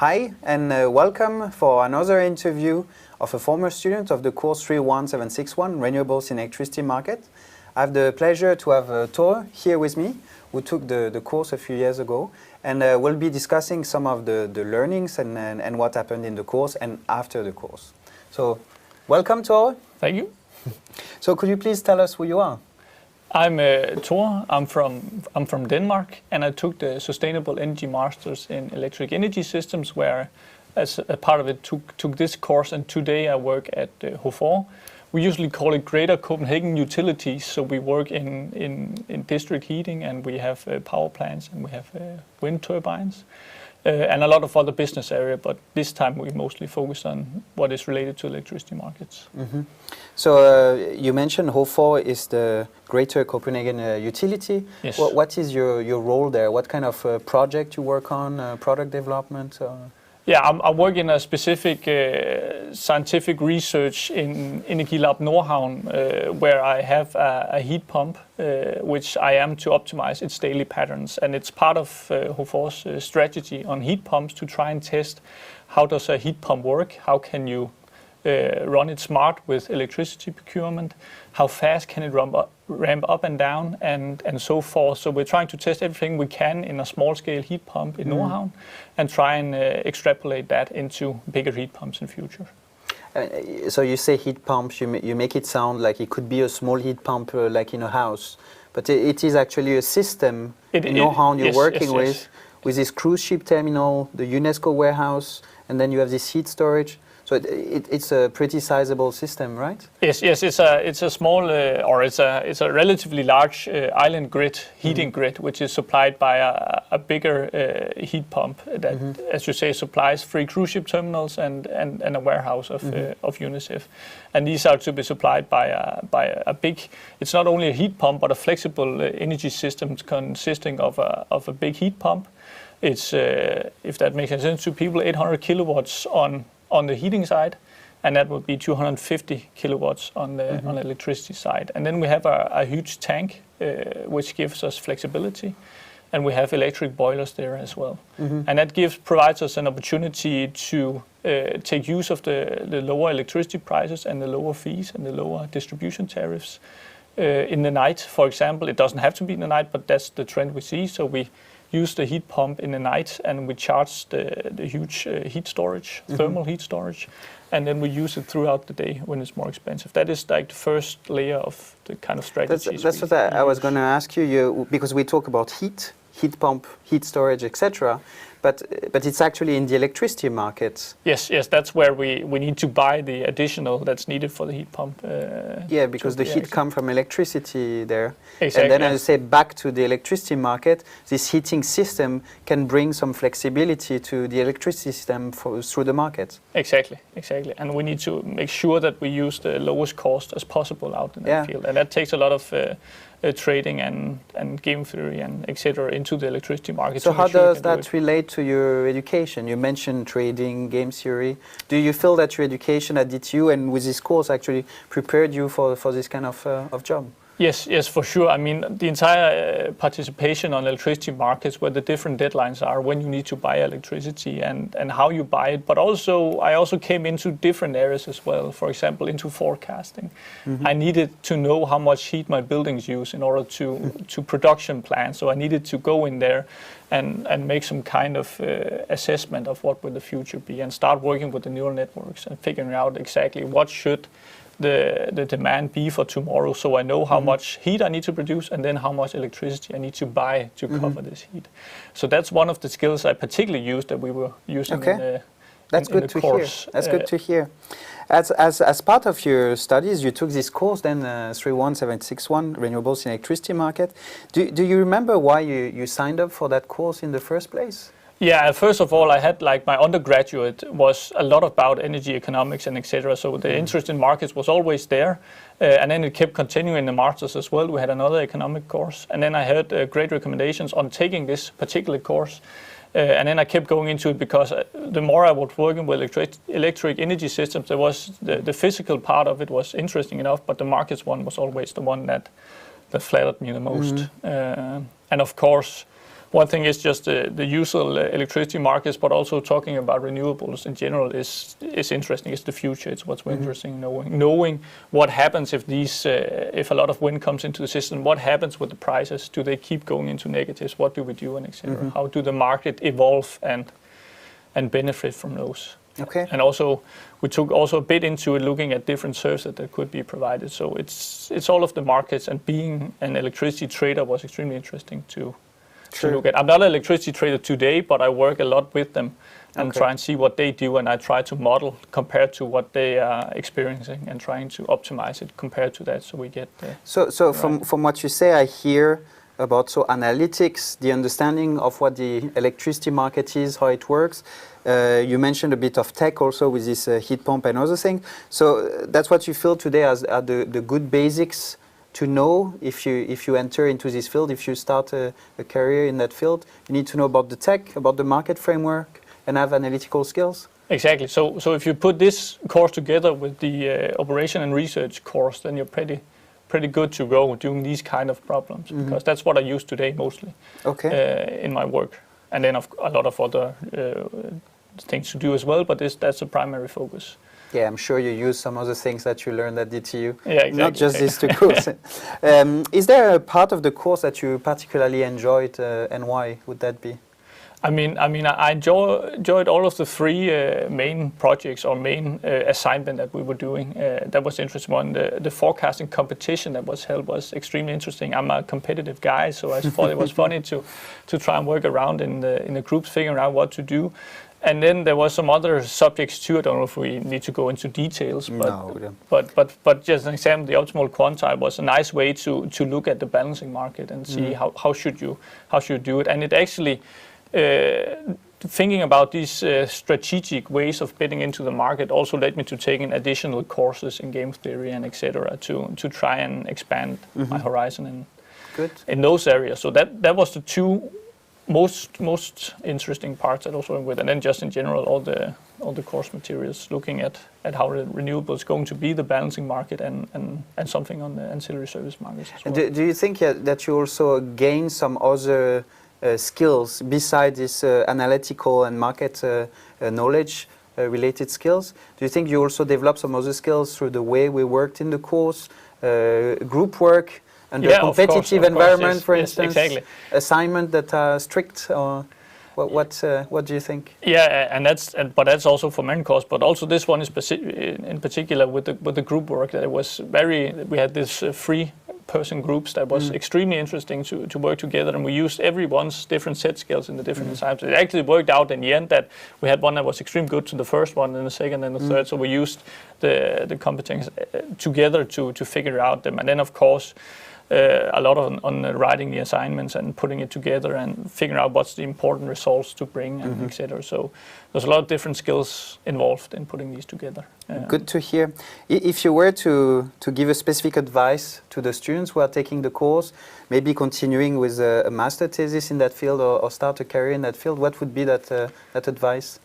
Hi and welcome for another interview of a former student of the course 31761, Renewables in Electricity Market. I have the pleasure to have Tor here with me, who took the course a few years ago, and we'll be discussing some of the learnings and what happened in the course and after the course. So, welcome Tor. Thank you. So could you please tell us who you are? I'm Tor. I'm from Denmark, and I took the Sustainable Energy Masters in Electric Energy Systems, where as a part of it took this course, and today I work at HOFOR. We usually call it Greater Copenhagen Utilities, so we work in district heating, and we have power plants, and we have wind turbines, and a lot of other business area, but this time we mostly focus on what is related to electricity markets. Mm-hmm. So you mentioned HOFOR is the Greater Copenhagen Utility. Yes. What is your role there? What kind of project you work on, product development? Yeah, I work in a specific scientific research in Energilab Nordhavn, where I have a heat pump, which I am to optimize its daily patterns. And it's part of HOFOR's strategy on heat pumps to try and test how does a heat pump work, how can you run it smart with electricity procurement, how fast can it ramp up and down, and so forth. So we're trying to test everything we can in a small-scale heat pump in Nordhavn and try and extrapolate that into bigger heat pumps in future. So you say heat pumps, you make it sound like it could be a small heat pump like in a house, but it is actually a system in Nordhavn you're working with this cruise ship terminal, the UNESCO warehouse, and then you have this heat storage. So it's a pretty sizable system, right? Yes, it's a small it's a relatively large island grid, heating grid, which is supplied by a bigger heat pump that, as you say, supplies 3 cruise ship terminals and a warehouse of UNICEF. And these are to be supplied by a big. It's not only a heat pump, but a flexible energy system consisting of a big heat pump. It's if that makes sense to people, 800 kilowatts on the heating side, and that would be 250 kilowatts on the electricity side. And then we have a huge tank, which gives us flexibility, and we have electric boilers there as well. And that provides us an opportunity to take use of the lower electricity prices and the lower fees and the lower distribution tariffs in the night. For example, it doesn't have to be in the night, but that's the trend we see. So we use the heat pump in the night, and we charge the huge heat storage, thermal heat storage, and then we use it throughout the day when it's more expensive. That is like the first layer of the kind of strategies. That's what I was going to ask you, because we talk about heat pump, heat storage, etc. But it's actually in the electricity markets. Yes, that's where we need to buy the additional that's needed for the heat pump. Yeah, because the heat comes from electricity there. Exactly. And then as I say, back to the electricity market, this heating system can bring some flexibility to the electricity system through the market. Exactly. And we need to make sure that we use the lowest cost as possible out in that field. And that takes a lot of trading and game theory and etc. into the electricity market. So how does that relate to your education? You mentioned trading, game theory. Do you feel that your education at DTU and with this course actually prepared you for this kind of job? Yes, for sure. I mean, the entire participation on electricity markets, where the different deadlines are, when you need to buy electricity and how you buy it. But also, I also came into different areas as well. For example, into forecasting. I needed to know how much heat my buildings use in order to production plan. So I needed to go in there and make some kind of assessment of what will the future be, and start working with the neural networks and figuring out exactly what should the demand be for tomorrow, so I know how much heat I need to produce and then how much electricity I need to buy to cover this heat. So that's one of the skills I particularly used that we were using in the course. That's good to hear. As part of your studies, you took this course then 31761, Renewables in Electricity Market. Do you remember why you signed up for that course in the first place? Yeah, first of all, I had like my undergraduate was a lot about energy economics and etc. So the interest in markets was always there, and then it kept continuing in the masters as well. We had another economic course, and then I heard great recommendations on taking this particular course, and then I kept going into it because the more I was working with electric energy systems, there was the physical part of it was interesting enough, but the markets one was always the one that flattered me the most, and of course. One thing is just the usual electricity markets, but also talking about renewables in general is interesting. It's the future. It's what's interesting knowing what happens if if a lot of wind comes into the system. What happens with the prices? Do they keep going into negatives? What do we do, and etc. How do the market evolve and benefit from those? Okay. And also, we took also a bit into it, looking at different services that could be provided. So it's all of the markets, and being an electricity trader was extremely interesting to look at. I'm not an electricity trader today, but I work a lot with them and try and see what they do, and I try to model compared to what they are experiencing and trying to optimize it compared to that, so we get. So from what you say, I hear about analytics, the understanding of what the electricity market is, how it works. You mentioned a bit of tech also with this heat pump and other things. So that's what you feel today as are the good basics to know if you enter into this field, if you start a career in that field. You need to know about the tech, about the market framework, and have analytical skills. Exactly. So if you put this course together with the operation and research course, then you're pretty good to go doing these kind of problems, because that's what I use today mostly in my work. And then a lot of other things to do as well, but that's the primary focus. Yeah, I'm sure you use some other things that you learned at DTU. Yeah, exactly. Not just these two courses. Is there a part of the course that you particularly enjoyed, and why would that be? I enjoyed all of the three main projects or main assignment that we were doing. That was interesting. One, the forecasting competition that was held was extremely interesting. I'm a competitive guy, so I thought it was funny to try and work around in the groups, figuring out what to do. And then there was some other subjects too. I don't know if we need to go into details, but just an example, the optimal quantile was a nice way to look at the balancing market and see how should you do it. And it actually thinking about these strategic ways of bidding into the market also led me to taking additional courses in game theory and etc. to try and expand my horizon in those areas. So that was the two most interesting parts that I was working with, and then just in general all the course materials, looking at how the renewable is going to be the balancing market and something on the ancillary service markets as well. Do you think that you also gain some other skills besides this analytical and market knowledge related skills? Do you think you also develop some other skills through the way we worked in the course, group work, and the competitive environment, for instance, exactly. Assignment that are strict, or what do you think? Yeah, but that's also for main course, but also this one is in particular with the group work, that it was we had this 3-person groups that was extremely interesting to work together, and we used everyone's different set skills in the different assignments. It actually worked out in the end that we had one that was extremely good to the first one, and the second and the third, so we used the competence together to figure out them. And then of course a lot on writing the assignments and putting it together and figuring out what's the important results to bring, and etc. So there's a lot of different skills involved in putting these together. Good to hear. If you were to give a specific advice to the students who are taking the course, maybe continuing with a master thesis in that field or start a career in that field, what would be that advice?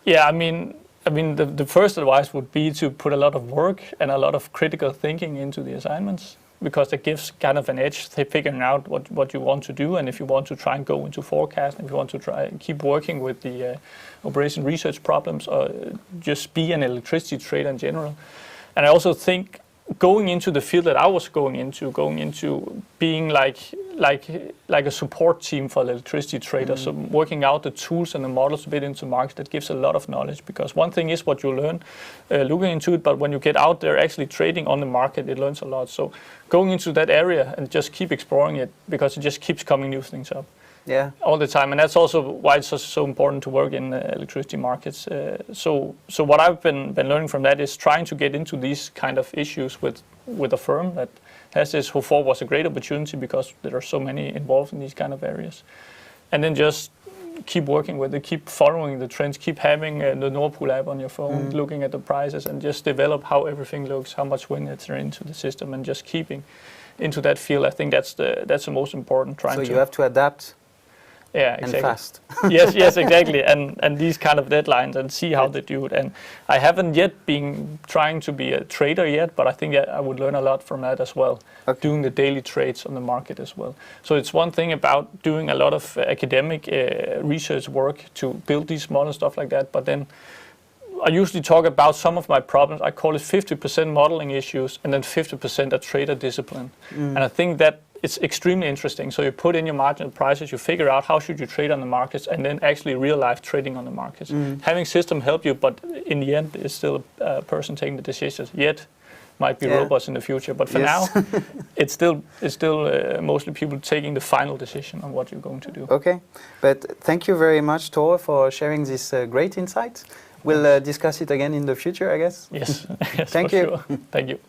Yeah, I mean the first advice would be to put a lot of work and a lot of critical thinking into the assignments, because it gives kind of an edge to figuring out what you want to do, and if you want to try and go into forecasting, if you want to try and keep working with the operation research problems, or just be an electricity trader in general. And I also think going into the field that I was going into being like a support team for electricity traders, so working out the tools and the models a bit into markets, that gives a lot of knowledge, because one thing is what you learn looking into it, but when you get out there actually trading on the market, it learns a lot. So going into that area and just keep exploring it, because it just keeps coming new things up. Yeah, all the time, and that's also why it's so important to work in electricity markets. So what I've been learning from that is trying to get into these kind of issues with a firm that has this. HOFOR was a great opportunity because there are so many involved in these kind of areas, and then just keep working with it, keep following the trends, keep having the Nordpool app on your phone, looking at the prices, and just develop how everything looks, how much wind is there into the system, and just keeping into that field. I think that's the most important. So you have to adapt. Yeah, exactly. And fast. yes, exactly. And these kind of deadlines, and see how they do it. And I haven't yet been trying to be a trader yet, but I think I would learn a lot from that as well. Okay. Doing the daily trades on the market as well. So it's one thing about doing a lot of academic research work to build these models and stuff like that, but then I usually talk about some of my problems. I call it 50% modeling issues and then 50% a trader discipline. And I think that it's extremely interesting. So you put in your marginal prices, you figure out how should you trade on the markets, and then actually real life trading on the markets. Having system help you, but in the end, it's still a person taking the decisions. Yet might be robots in the future, but for now, it's still mostly people taking the final decision on what you're going to do. Okay, but thank you very much, Tore, for sharing this great insight. We'll discuss it again in the future, I guess. Yes, Thank you. Sure. Thank you.